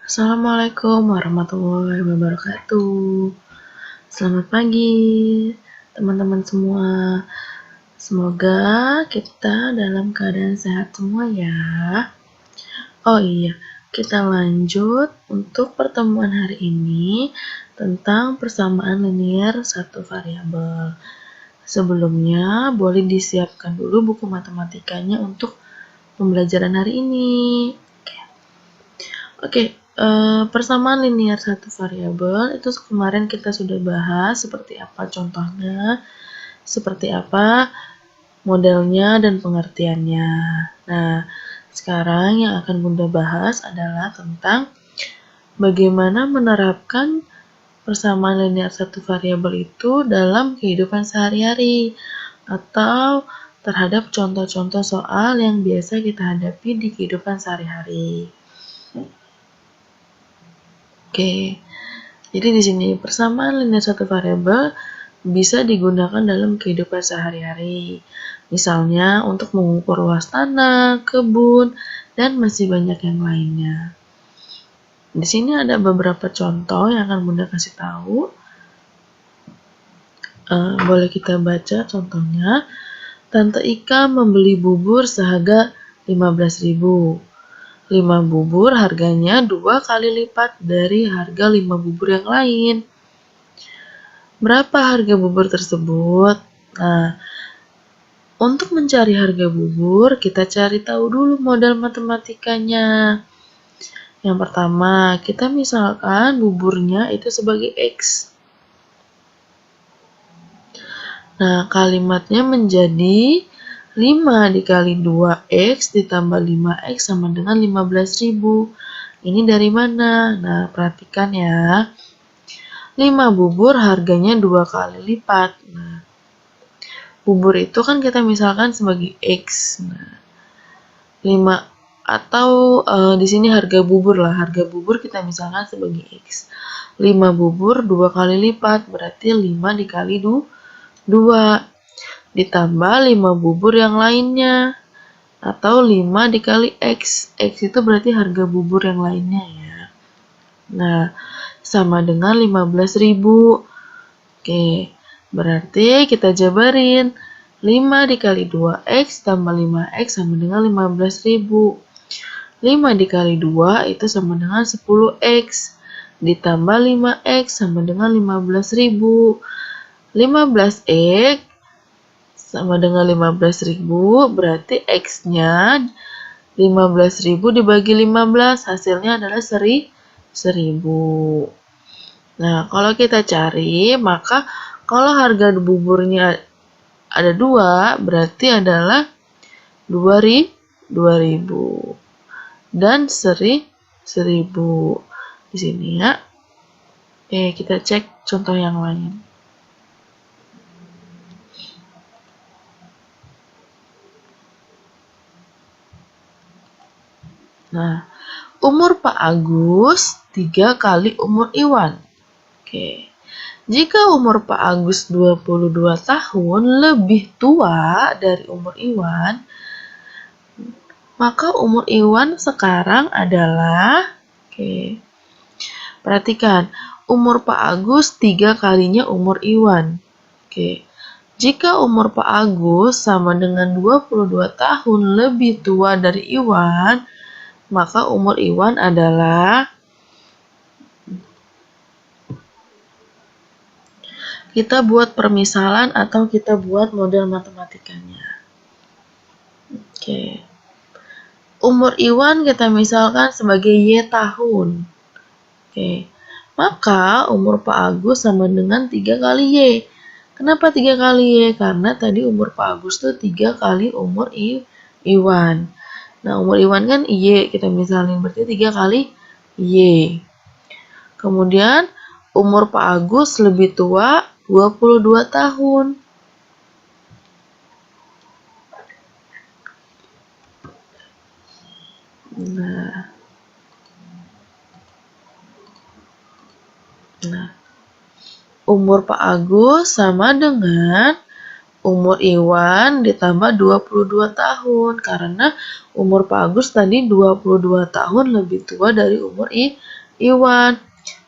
Assalamualaikum warahmatullahi wabarakatuh. Selamat pagi, teman-teman semua. Semoga kita dalam keadaan sehat semua ya. Oh iya, kita lanjut untuk pertemuan hari ini tentang persamaan linier satu variabel. Sebelumnya, boleh disiapkan dulu buku matematikanya untuk pembelajaran hari ini. Oke, persamaan linier satu variabel itu kemarin kita sudah bahas seperti apa contohnya, seperti apa modelnya dan pengertiannya. Nah, sekarang yang akan Bunda bahas adalah tentang bagaimana menerapkan persamaan linier satu variabel itu dalam kehidupan sehari-hari atau terhadap contoh-contoh soal yang biasa kita hadapi di kehidupan sehari-hari. Oke, jadi di sini persamaan linier satu variabel bisa digunakan dalam kehidupan sehari-hari. Misalnya untuk mengukur luas tanah, kebun, dan masih banyak yang lainnya. Di sini ada beberapa contoh yang akan Bunda kasih tahu. Boleh kita baca contohnya. Tante Ika membeli bubur seharga 15.000. 5 bubur harganya 2 kali lipat dari harga 5 bubur yang lain. Berapa harga bubur tersebut? Nah, untuk mencari harga bubur, kita cari tahu dulu model matematikanya. Yang pertama, kita misalkan buburnya itu sebagai X. Nah, kalimatnya menjadi 5 dikali 2X ditambah 5X sama dengan 15.000. Ini dari mana? Nah, perhatikan ya. 5 bubur harganya 2 kali lipat. Nah, bubur itu kan kita misalkan sebagai X. Nah, 5 atau di sini harga bubur lah. Harga bubur kita misalkan sebagai X. 5 bubur 2 kali lipat. Berarti 5 dikali 2. Ditambah 5 bubur yang lainnya, atau 5 dikali X. X itu berarti harga bubur yang lainnya ya. Nah, sama dengan 15.000. Oke, berarti kita jabarin. 5 dikali 2X tambah 5X sama dengan 15.000. 5 dikali 2 itu sama dengan 10X. Ditambah 5X sama dengan 15.000. 15X sama dengan 15.000, berarti X-nya 15.000 dibagi 15, hasilnya adalah 1.000. Nah, kalau kita cari, maka kalau harga buburnya ada 2, berarti adalah 2.000 dan 1.000 di sini ya. Oke, kita cek contoh yang lain. Nah, umur Pak Agus 3 kali umur Iwan. Oke. Jika umur Pak Agus 22 tahun lebih tua dari umur Iwan, maka umur Iwan sekarang adalah, perhatikan, umur Pak Agus 3 kalinya umur Iwan. Jika umur Pak Agus sama dengan 22 tahun lebih tua dari Iwan, maka umur Iwan adalah, kita buat permisalan atau kita buat model matematikanya. Umur Iwan kita misalkan sebagai Y tahun. Maka umur Pak Agus sama dengan 3 kali Y. Kenapa 3 kali Y? Karena tadi umur Pak Agus tuh 3 kali umur Iwan. Nah, umur Iwan kan Y, kita misalin berarti 3 kali Y. Kemudian umur Pak Agus lebih tua 22 tahun. Nah, umur Pak Agus sama dengan umur Iwan ditambah 22 tahun. Karena umur Pak Agus tadi 22 tahun lebih tua dari umur Iwan.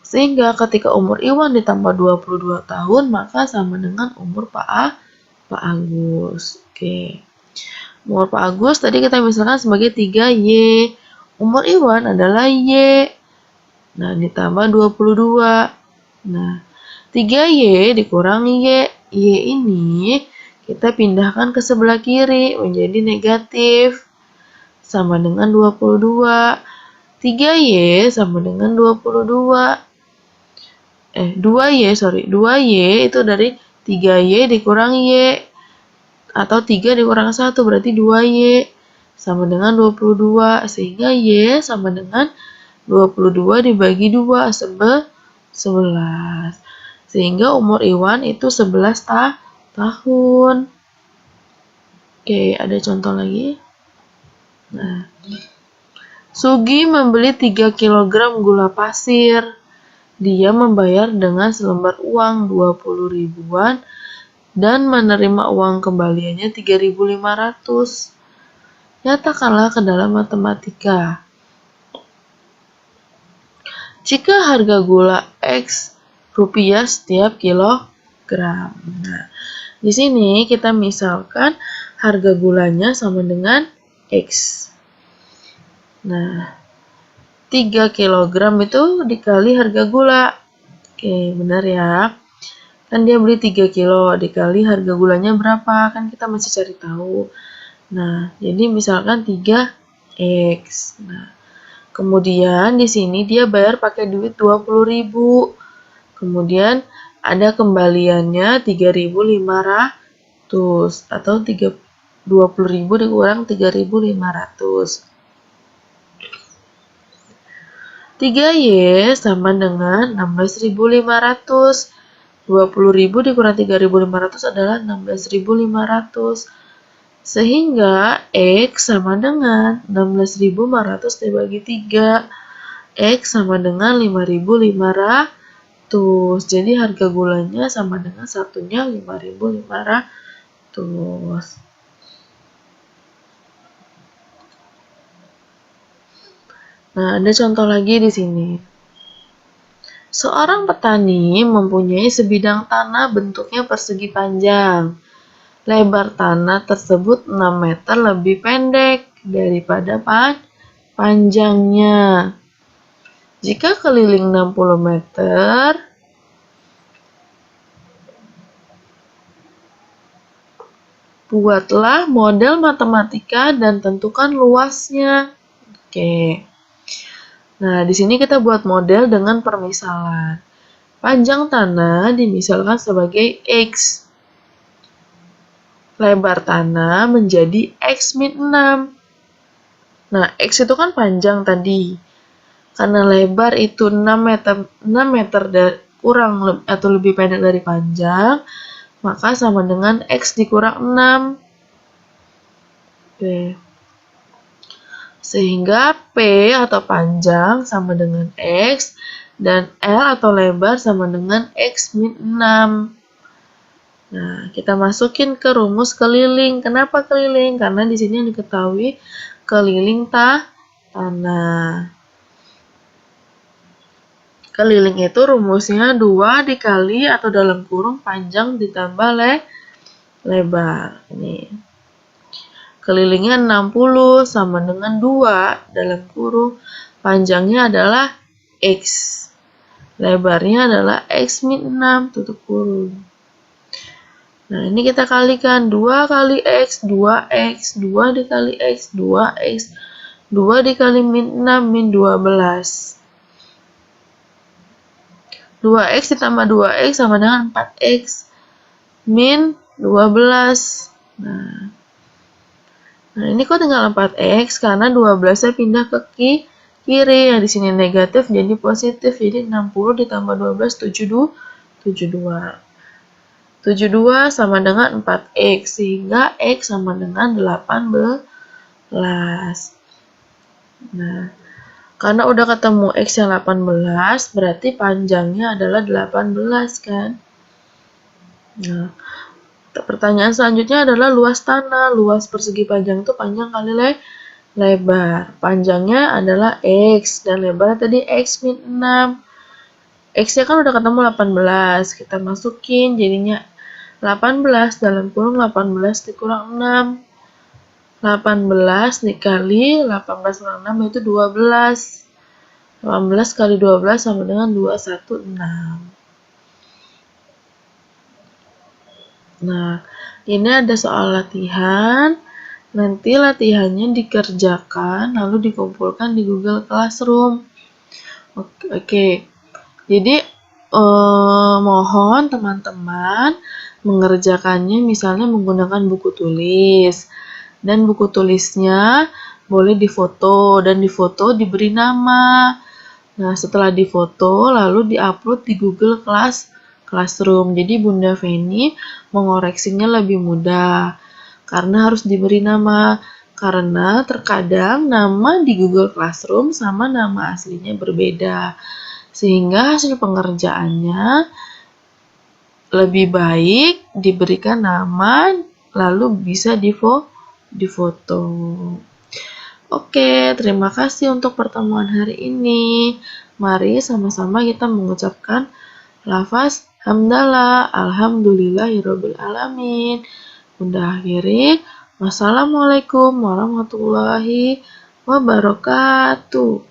Sehingga ketika umur Iwan ditambah 22 tahun, maka sama dengan umur Pak Agus. Oke. Umur Pak Agus tadi kita misalkan sebagai 3Y. Umur Iwan adalah Y. Nah, ditambah 22. Nah, 3Y dikurang Y. Y ini kita pindahkan ke sebelah kiri menjadi negatif. Sama dengan 22. 3Y sama dengan 22. 2Y itu dari 3Y dikurang Y. Atau 3 dikurang 1 berarti 2Y. Sama dengan 22. Sehingga Y sama dengan 22 dibagi 2. 11. Sehingga umur Iwan itu 11 tahun. Oke, ada contoh lagi. Nah, Sugi membeli 3 kg gula pasir. Dia membayar dengan selembar uang 20 ribuan dan menerima uang kembaliannya 3.500. Nyatakanlah ke dalam matematika. Jika harga gula X rupiah setiap kilogram. Nah, di sini kita misalkan harga gulanya sama dengan X. Nah, 3 kg itu dikali harga gula. Oke, benar ya. Kan dia beli 3 kilo dikali harga gulanya berapa? Kan kita masih cari tahu. Nah, jadi misalkan 3X. Nah, kemudian di sini dia bayar pakai duit 20.000. Kemudian ada kembaliannya 3.500 atau 20.000 dikurang 3.500. 3Y sama dengan 16.500. 20.000 dikurang 3.500 adalah 16.500. Sehingga X sama dengan 16.500 dibagi 3. X sama dengan 5.500. Jadi harga gulanya sama dengan satunya 5.500. Nah, ada contoh lagi di sini. Seorang petani mempunyai sebidang tanah bentuknya persegi panjang. Lebar tanah tersebut 6 meter lebih pendek daripada panjangnya. Jika keliling 60 meter, buatlah model matematika dan tentukan luasnya. Oke. Nah, di sini kita buat model dengan permisalan. Panjang tanah dimisalkan sebagai X. Lebar tanah menjadi X min 6. Nah, X itu kan panjang tadi. Karena lebar itu 6 meter kurang atau lebih pendek dari panjang, maka sama dengan X dikurang 6. Oke. Sehingga P atau panjang sama dengan X dan L atau lebar sama dengan X min 6. Nah, kita masukin ke rumus keliling. Kenapa keliling? Karena di sini yang diketahui keliling tanah. Keliling itu rumusnya 2 dikali atau dalam kurung panjang ditambah lebar. Ini. Kelilingnya 60 sama dengan 2 dalam kurung. Panjangnya adalah X. Lebarnya adalah X min 6 tutup kurung. Nah, ini kita kalikan 2 kali X, 2X, 2 dikali X, 2X, 2 dikali min 6, min 12. 2X ditambah 2X sama dengan 4X, min 12. Nah, ini kok tinggal 4X karena 12-nya pindah ke kiri. Yang di sini negatif jadi positif. Jadi 60 ditambah 12, 72. 72 sama dengan 4X. Sehingga X sama dengan 18. Nah, karena udah ketemu X yang 18, berarti panjangnya adalah 18 kan. Nah, pertanyaan selanjutnya adalah luas tanah. Luas persegi panjang itu panjang kali lebar. Panjangnya adalah X dan lebarnya tadi X min 6. X-nya kan udah ketemu 18. Kita masukin jadinya 18 dalam kurung 18 dikurang 6. 18 dikali 18 kurang 6 yaitu 12. 18 kali 12 sama dengan 216. Nah, ini ada soal latihan. Nanti latihannya dikerjakan lalu dikumpulkan di Google Classroom. Oke. Jadi mohon teman-teman mengerjakannya misalnya menggunakan buku tulis. Dan buku tulisnya boleh difoto dan di foto diberi nama. Nah, setelah difoto lalu diupload di Google Classroom. Jadi Bunda Feni mengoreksinya lebih mudah karena harus diberi nama. Karena terkadang nama di Google Classroom sama nama aslinya berbeda. Sehingga hasil pengerjaannya lebih baik diberikan nama lalu bisa difoto. Oke, terima kasih untuk pertemuan hari ini. Mari sama-sama kita mengucapkan lafaz hamdalah, alhamdulillahirabbil alamin. Bunda akhiri, wassalamualaikum warahmatullahi wabarakatuh.